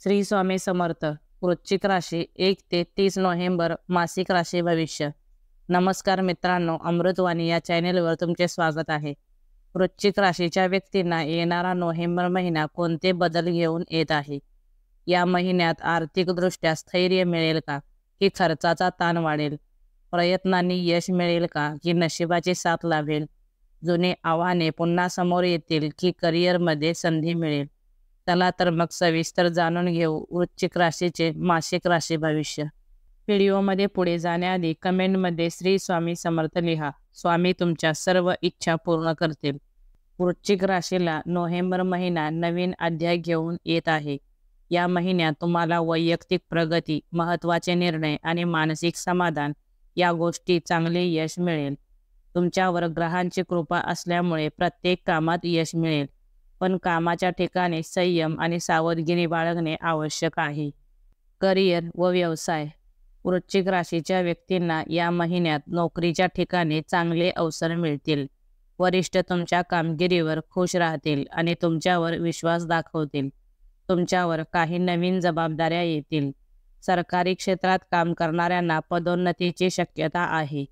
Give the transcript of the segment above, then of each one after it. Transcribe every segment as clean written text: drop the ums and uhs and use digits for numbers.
श्री स्वामी समर्थ. वृश्चिक राशी 1 ते 30 नोव्हेंबर मासिक राशी भविष्य. नमस्कार मित्रांनो, अमृतवाणी या चॅनेलवर तुमचे स्वागत आहे. वृश्चिक राशीच्या व्यक्तींना येणारा नोव्हेंबर महिना कोणते बदल घेऊन येत आहे? या महिन्यात आर्थिकदृष्ट्या स्थैर्य मिळेल का, की खर्चाचा ताण वाढेल? प्रयत्नांनी यश मिळेल का, की नशिबाची साथ लाभेल? जुने आव्हाने पुन्हा समोर येतील, की करिअरमध्ये संधी मिळेल? चला तर मग सविस्तर जाणून घेऊ वृश्चिक राशीचे मासिक राशी भविष्य. व्हिडिओमध्ये पुढे जाण्याआधी कमेंटमध्ये श्री स्वामी समर्थ लिहा. स्वामी तुमच्या सर्व इच्छा पूर्ण करतील. वृश्चिक राशीला नोव्हेंबर महिना नवीन अध्याय घेऊन येत आहे. या महिन्यात तुम्हाला वैयक्तिक प्रगती, महत्त्वाचे निर्णय आणि मानसिक समाधान या गोष्टी चांगले यश मिळेल. तुमच्यावर ग्रहांची कृपा असल्यामुळे प्रत्येक कामात यश मिळेल, पण कामाच्या ठिकाणी संयम आणि सावधगिरी बाळगणे आवश्यक आहे. करिअर व व्यवसाय. वृश्चिक राशीच्या व्यक्तींना या महिन्यात नोकरीच्या ठिकाणी चांगले अवसर मिळतील. वरिष्ठ तुमच्या कामगिरीवर खुश राहतील आणि तुमच्यावर विश्वास दाखवतील. तुमच्यावर काही नवीन जबाबदाऱ्या येतील. सरकारी क्षेत्रात काम करणाऱ्यांना पदोन्नतीची शक्यता आहे.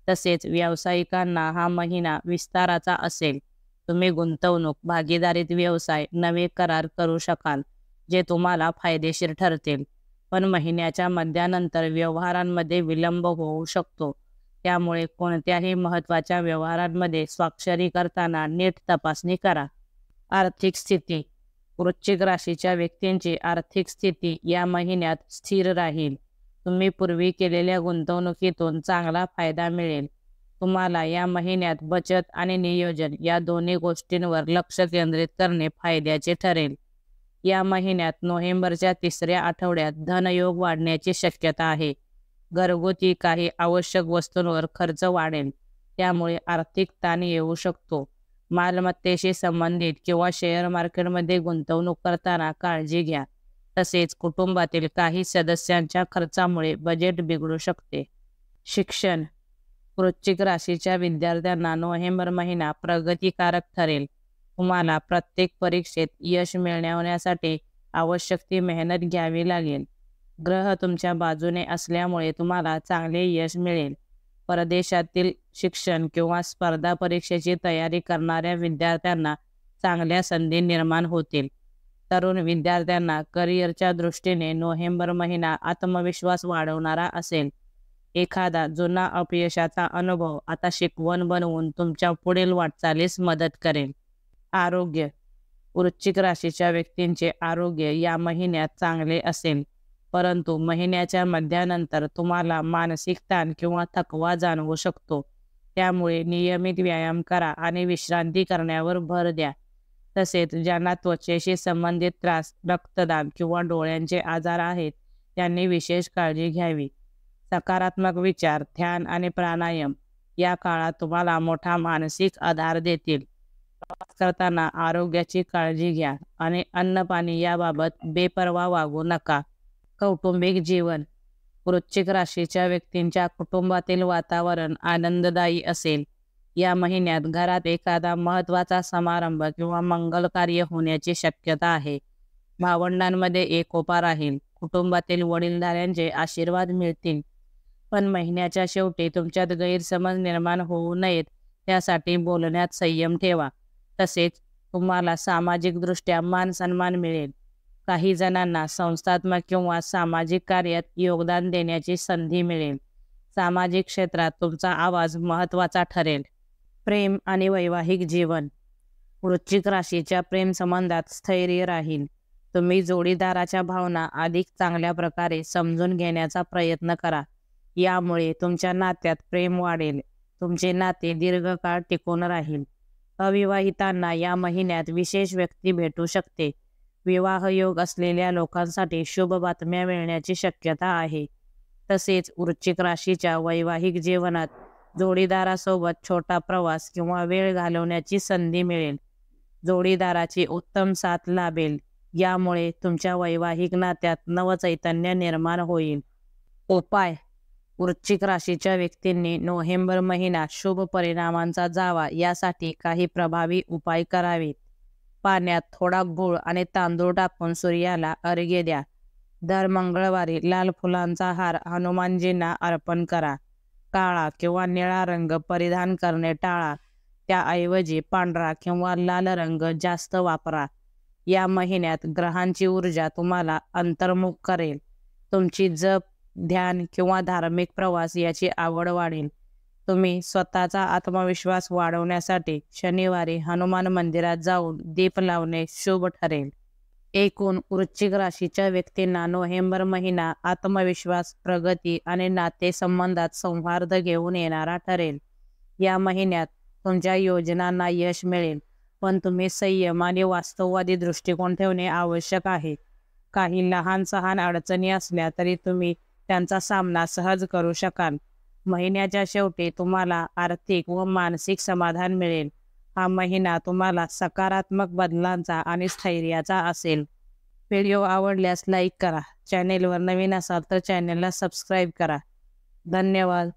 तसेच व्यावसायिकांना हा महिना विस्ताराचा असेल. तुम्ही गुंतवणूक, भागीदारीत व्यवसाय, नवे करार करू शकाल, जे तुम्हाला फायदेशीर ठरतील. पण महिन्याच्या मध्यानंतर व्यवहारांमध्ये विलंब होऊ शकतो. त्यामुळे कोणत्याही महत्त्वाच्या व्यवहारांमध्ये स्वाक्षरी करताना नीट तपासणी करा. आर्थिक स्थिती. वृश्चिक राशीच्या व्यक्तींची आर्थिक स्थिती या महिन्यात स्थिर राहील. तुम्ही पूर्वी केलेल्या गुंतवणुकीतून चांगला फायदा मिळेल. तुम्हाला या महिन्यात बचत आणि नियोजन या दोन्ही गोष्टींवर लक्ष केंद्रित करणे फायद्याचे ठरेल. या महिन्यात नोव्हेंबरच्या तिसऱ्या आठवड्यात धनयोग वाढण्याची शक्यता आहे. घरगुती काही आवश्यक वस्तूंवर खर्च वाढेल, त्यामुळे आर्थिक ताण येऊ शकतो. मालमत्तेशी संबंधित किंवा शेअर मार्केटमध्ये गुंतवणूक करताना काळजी घ्या. तसेच कुटुंबातील काही सदस्यांच्या खर्चामुळे बजेट बिघडू शकते. शिक्षण. वृश्चिक राशीच्या विद्यार्थ्यांना नोव्हेंबर महिना प्रगतिकारक ठरेल. तुम्हाला प्रत्येक परीक्षेत यश मिळवण्यासाठी आवश्यक ती मेहनत घ्यावी लागेल. ग्रह तुमच्या बाजूने असल्यामुळे तुम्हाला चांगले यश मिळेल. परदेशातील शिक्षण किंवा स्पर्धा परीक्षेची तयारी करणाऱ्या विद्यार्थ्यांना चांगल्या संधी निर्माण होतील. तरुण विद्यार्थ्यांना करिअरच्या दृष्टीने नोव्हेंबर महिना आत्मविश्वास वाढवणारा असेल. एखादा जुना अपयशाचा अनुभव आता शिकवण बनवून तुमच्या पुढील वाटचालीस मदत करेल. आरोग्य. वृश्चिक राशीच्या व्यक्तींचे आरोग्य या महिन्यात चांगले असेल, परंतु महिन्याच्या मध्यानंतर तुम्हाला मानसिक ताण किंवा थकवा जाणवू शकतो. त्यामुळे नियमित व्यायाम करा आणि विश्रांती करण्यावर भर द्या. तसेच ज्यांना त्वचेशी संबंधित त्रास, रक्तदाब किंवा डोळ्यांचे आजार आहेत, त्यांनी विशेष काळजी घ्यावी. सकारात्मक विचार, ध्यान आणि प्राणायाम या काळात तुम्हाला मोठा मानसिक आधार देतील. प्रवास करताना आरोग्याची काळजी घ्या आणि अन्नपाणी याबाबत बेपर्वा वागू नका. कौटुंबिक जीवन. वृश्चिक राशीच्या व्यक्तींच्या कुटुंबातील वातावरण आनंददायी असेल. या महिन्यात घरात एखादा महत्त्वाचा समारंभ किंवा मंगल कार्य होण्याची शक्यता आहे. भावंडांमध्ये एकोपा राहील. कुटुंबातील वडीलधाऱ्यांचे आशीर्वाद मिळतील. पण महिन्याच्या शेवटी तुमच्यात गैरसमज निर्माण होऊ नयेत, त्यासाठी बोलण्यात संयम ठेवा. तसेच तुम्हाला सामाजिकदृष्ट्या मान सन्मान मिळेल. काही जणांना संस्थात्मक किंवा सामाजिक कार्यात योगदान देण्याची संधी मिळेल. सामाजिक क्षेत्रात तुमचा आवाज महत्त्वाचा ठरेल. प्रेम आणि वैवाहिक जीवन. वृश्चिक राशीच्या प्रेम संबंधात स्थैर्य राहील. तुम्ही जोडीदाराच्या भावना अधिक चांगल्या प्रकारे समजून घेण्याचा प्रयत्न करा. यामुळे तुमच्या नात्यात प्रेम वाढेल. तुमचे नाते दीर्घकाळ टिकून राहील. अविवाहितांना या महिन्यात विशेष व्यक्ती भेटू शकते. विवाहयोग असलेल्या लोकांसाठी शुभ बातम्या मिळण्याची शक्यता आहे. तसेच वृश्चिक राशीच्या वैवाहिक जीवनात जोडीदारासोबत छोटा प्रवास किंवा वेळ घालवण्याची संधी मिळेल. जोडीदाराची उत्तम साथ लाभेल. यामुळे तुमच्या वैवाहिक नात्यात नवचैतन्य निर्माण होईल. उपाय. वृश्चिक राशीच्या व्यक्तींनी नोव्हेंबर महिना शुभ परिणामांचा जावा यासाठी काही प्रभावी उपाय करावेत. पाण्यात थोडा गूळ आणि तांदूळ टाकून सूर्याला अर्घ्य द्या. दर मंगळवारी लाल फुलांचा हार हनुमानजींना अर्पण करा. काळा किंवा निळा रंग परिधान करणे टाळा. त्याऐवजी पांढरा किंवा लाल रंग जास्त वापरा. या महिन्यात ग्रहांची ऊर्जा तुम्हाला अंतर्मुख करेल. तुमची जप, ध्यान किंवा धार्मिक प्रवास याची आवड वाढेल. तुम्ही स्वतःचा आत्मविश्वास वाढवण्यासाठी शनिवारी हनुमान मंदिरात जाऊन दीप लावणे शुभ ठरेल. एकूण वृश्चिक राशीच्या व्यक्तींना नोव्हेंबर महिना आत्मविश्वास, प्रगती आणि नातेसंबंधात सौहार्द घेऊन येणारा ठरेल. या महिन्यात तुमच्या योजनांना यश मिळेल, पण तुम्ही संयम आणि वास्तववादी दृष्टिकोन ठेवणे आवश्यक आहे. काही लहान सहान अडचणी असल्या तरी तुम्ही त्यांचा सामना सहज करू शकाल. महिन्याच्या शेवटी तुम्हाला आर्थिक व मानसिक समाधान मिळेल. हा महिना तुम्हाला सकारात्मक बदलांचा आणि स्थैर्याचा असेल. व्हिडिओ आवडल्यास लाईक करा. चॅनेलवर नवीन असाल तर चॅनेलला सबस्क्राईब करा. धन्यवाद.